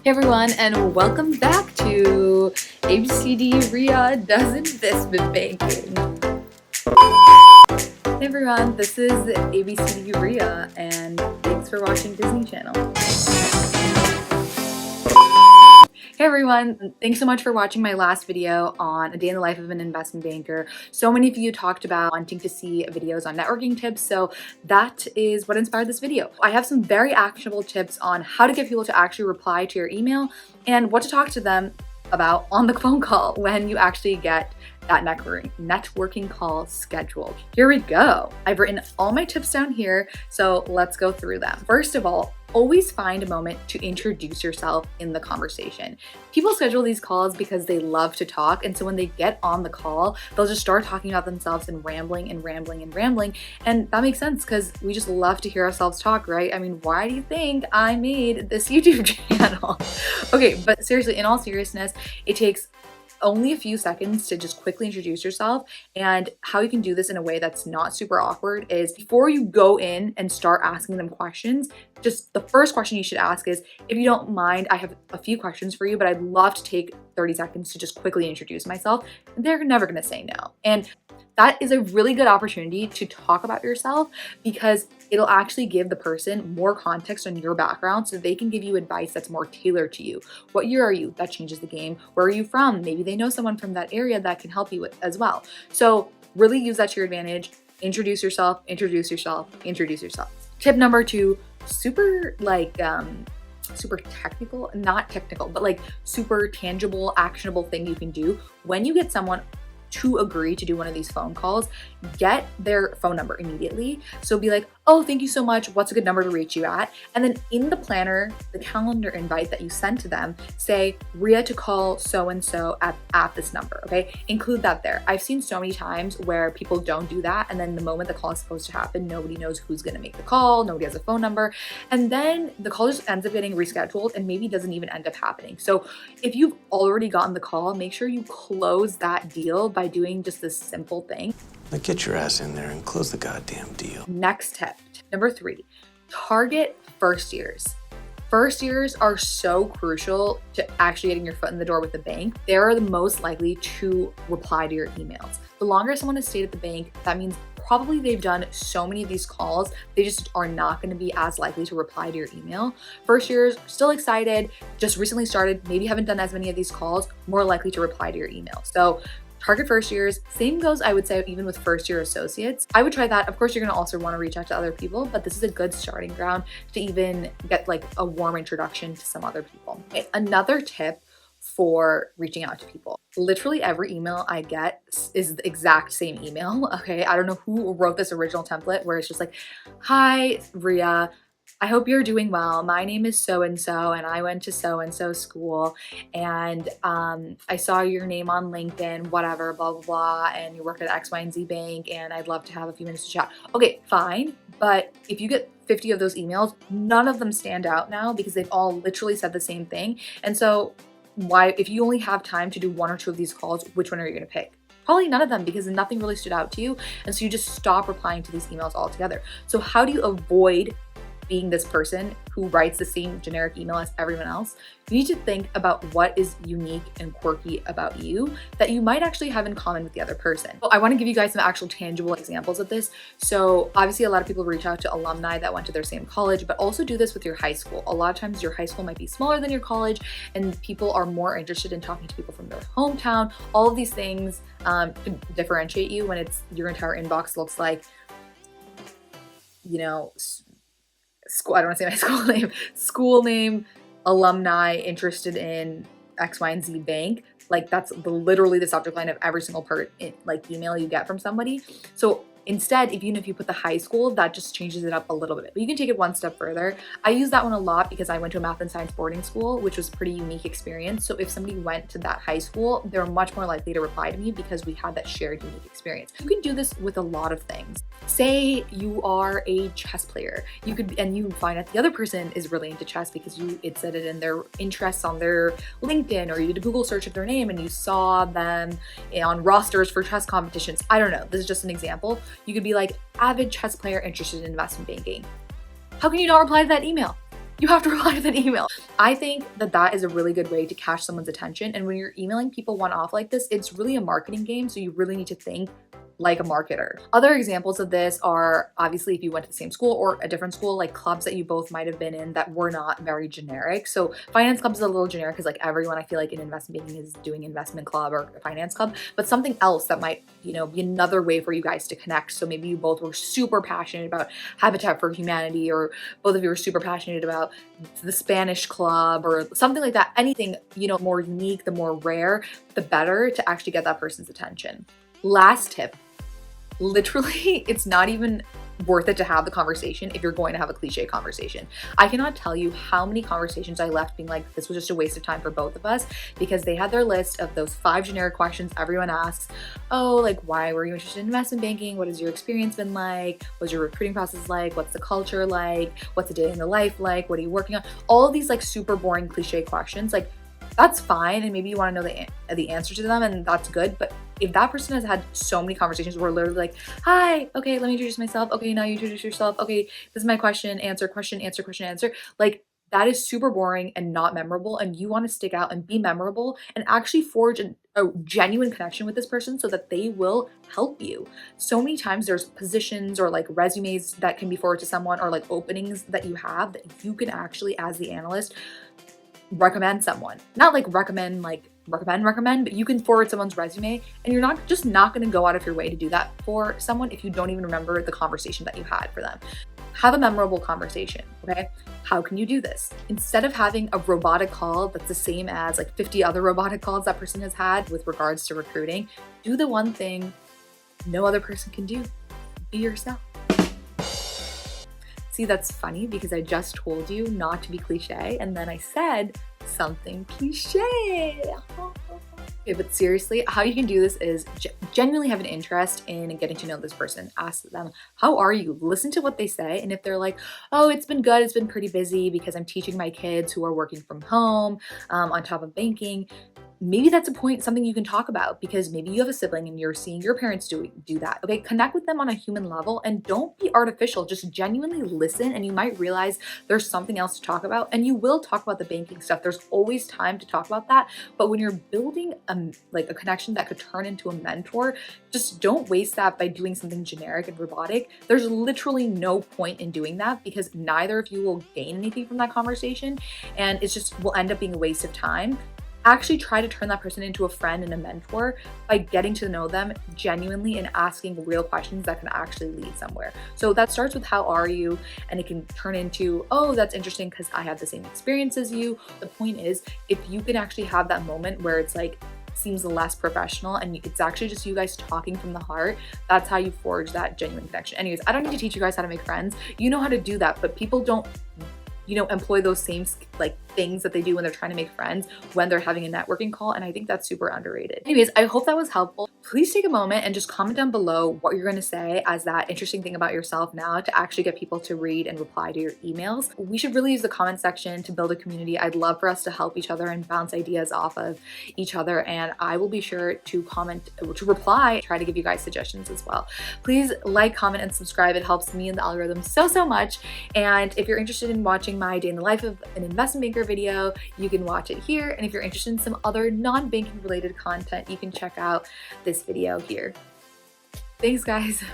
Hey everyone, and welcome back to ABCD Rhea Does Investment Banking. Hey everyone, this is ABCD Rhea, and thanks for watching Disney Channel. Hey everyone, thanks so much for watching my last video on a day in the life of an investment banker. So many of you talked about wanting to see videos on networking tips, so that is what inspired this video. I have some very actionable tips on how to get people to actually reply to your email and what to talk to them about on the phone call when you actually get that networking call scheduled. Here we go. I've written all my tips down here, so let's go through them. First of all, always find a moment to introduce yourself in the conversation. People schedule these calls because they love to talk, and so when they get on the call, they'll just start talking about themselves and rambling and rambling and rambling, and that makes sense because we just love to hear ourselves talk, right? I mean, why do you think I made this YouTube channel? Okay, but seriously, in all seriousness, it takes only a few seconds to just quickly introduce yourself. And how you can do this in a way that's not super awkward is before you go in and start asking them questions, just the first question you should ask is, if you don't mind, I have a few questions for you, but I'd love to take 30 seconds to just quickly introduce myself. And they're never gonna say no. And that is a really good opportunity to talk about yourself because it'll actually give the person more context on your background so they can give you advice that's more tailored to you. What year are you? That changes the game. Where are you from? Maybe they know someone from that area that can help you with as well. So really use that to your advantage. Introduce yourself, introduce yourself, introduce yourself. Tip number 2, super technical, not technical, but like super tangible, actionable thing you can do when you get someone to agree to do one of these phone calls, get their phone number immediately. So be like, oh, thank you so much. What's a good number to reach you at? And then in the planner, the calendar invite that you send to them, say Rhea to call so-and-so at this number, okay? Include that there. I've seen so many times where people don't do that. And then the moment the call is supposed to happen, nobody knows who's gonna make the call. Nobody has a phone number. And then the call just ends up getting rescheduled and maybe doesn't even end up happening. So if you've already gotten the call, make sure you close that deal by doing just this simple thing. Now get your ass in there and close the goddamn deal. Next tip, number 3, target first years. First years are so crucial to actually getting your foot in the door with the bank. They're the most likely to reply to your emails. The longer someone has stayed at the bank, that means probably they've done so many of these calls, they just are not going to be as likely to reply to your email. First years, still excited, just recently started, maybe haven't done as many of these calls, more likely to reply to your email. So target first years. Same goes, I would say, even with first year associates. I would try that. Of course, you're going to also want to reach out to other people, but this is a good starting ground to even get like a warm introduction to some other people. Okay, another tip for reaching out to people. Literally every email I get is the exact same email. Okay, I don't know who wrote this original template where it's just like, hi, Rhea. I hope you're doing well. My name is so-and-so and I went to so-and-so school and I saw your name on LinkedIn, whatever, blah, blah, blah, and you work at X, Y, and Z bank and I'd love to have a few minutes to chat. Okay, fine. But if you get 50 of those emails, none of them stand out now because they've all literally said the same thing. And so if you only have time to do 1 or 2 of these calls, which one are you gonna pick? Probably none of them because nothing really stood out to you. And so you just stop replying to these emails altogether. So how do you avoid being this person who writes the same generic email as everyone else? You need to think about what is unique and quirky about you that you might actually have in common with the other person. So I want to give you guys some actual tangible examples of this. So obviously a lot of people reach out to alumni that went to their same college, but also do this with your high school. A lot of times your high school might be smaller than your college and people are more interested in talking to people from their hometown. All of these things could differentiate you when it's your entire inbox looks like, you know, school, I don't want to say my school name, alumni interested in X, Y, and Z bank. Like that's literally the subject line of every single email you get from somebody. So instead, even if you put the high school, that just changes it up a little bit. But you can take it one step further. I use that one a lot because I went to a math and science boarding school, which was a pretty unique experience. So if somebody went to that high school, they're much more likely to reply to me because we had that shared unique experience. You can do this with a lot of things. Say you are a chess player. You find out the other person is really into chess because it said it in their interests on their LinkedIn, or you did a Google search of their name and you saw them on rosters for chess competitions. I don't know. This is just an example. You could be like, avid chess player interested in investment banking. How can you not reply to that email? you have to reply to that email. I think that that is a really good way to catch someone's attention. And when you're emailing people one-off like this, it's really a marketing game. So you really need to think like a marketer. Other examples of this are obviously if you went to the same school or a different school, like clubs that you both might have been in that were not very generic. So finance club is a little generic because like everyone I feel like in investment banking is doing investment club or finance club, but something else that might, you know, be another way for you guys to connect. So maybe you both were super passionate about Habitat for Humanity, or both of you were super passionate about the Spanish club or something like that. Anything, you know, more unique, the more rare, the better to actually get that person's attention. Last tip. Literally, it's not even worth it to have the conversation if you're going to have a cliche conversation. I cannot tell you how many conversations I left being like, this was just a waste of time for both of us, because they had their list of those 5 generic questions everyone asks. Oh, like, why were you interested in investment banking? What has your experience been like? What's your recruiting process like? What's the culture like? What's a day in the life like? What are you working on? All of these like super boring cliche questions. Like, that's fine, and maybe you want to know the answer to them, and that's good. But if that person has had so many conversations where literally like, hi, okay, let me introduce myself. Okay, now you introduce yourself. Okay, this is my question, answer, question, answer, question, answer. Like, that is super boring and not memorable, and you want to stick out and be memorable and actually forge a genuine connection with this person so that they will help you. So many times there's positions or like resumes that can be forwarded to someone, or like openings that you have that you can actually, as the analyst, recommend someone. Not like recommend, but you can forward someone's resume, and you're not going to go out of your way to do that for someone if you don't even remember the conversation that you had for them. Have a memorable conversation, okay? How can you do this? Instead of having a robotic call that's the same as like 50 other robotic calls that person has had with regards to recruiting, do the one thing no other person can do. Be yourself. See, that's funny because I just told you not to be cliche, and then I said something cliche. Okay, but seriously, how you can do this is genuinely have an interest in getting to know this person. Ask them, how are you? Listen to what they say. And if they're like, oh, it's been good, it's been pretty busy because I'm teaching my kids who are working from home on top of banking, maybe that's something you can talk about, because maybe you have a sibling and you're seeing your parents do that. Okay, connect with them on a human level and don't be artificial. Just genuinely listen, and you might realize there's something else to talk about, and you will talk about the banking stuff. There's always time to talk about that. But when you're building like a connection that could turn into a mentor, just don't waste that by doing something generic and robotic. There's literally no point in doing that, because neither of you will gain anything from that conversation, and it's just will end up being a waste of time. Actually try to turn that person into a friend and a mentor by getting to know them genuinely and asking real questions that can actually lead somewhere. So that starts with how are you, and it can turn into, oh, that's interesting because I had the same experience as you. The point is, if you can actually have that moment where it's like seems less professional and it's actually just you guys talking from the heart, that's how you forge that genuine connection. Anyways, I don't need to teach you guys how to make friends. You know how to do that, but people don't, you know, employ those same like things that they do when they're trying to make friends when they're having a networking call. And I think that's super underrated. Anyways, I hope that was helpful. Please take a moment and just comment down below what you're going to say as that interesting thing about yourself now to actually get people to read and reply to your emails. We should really use the comment section to build a community. I'd love for us to help each other and bounce ideas off of each other. And I will be sure to comment, to reply, try to give you guys suggestions as well. Please like, comment, and subscribe. It helps me and the algorithm so much. And if you're interested in watching my day in the life of an investment banker video, you can watch it here. And if you're interested in some other non-banking related content, you can check out this video here. Thanks, guys.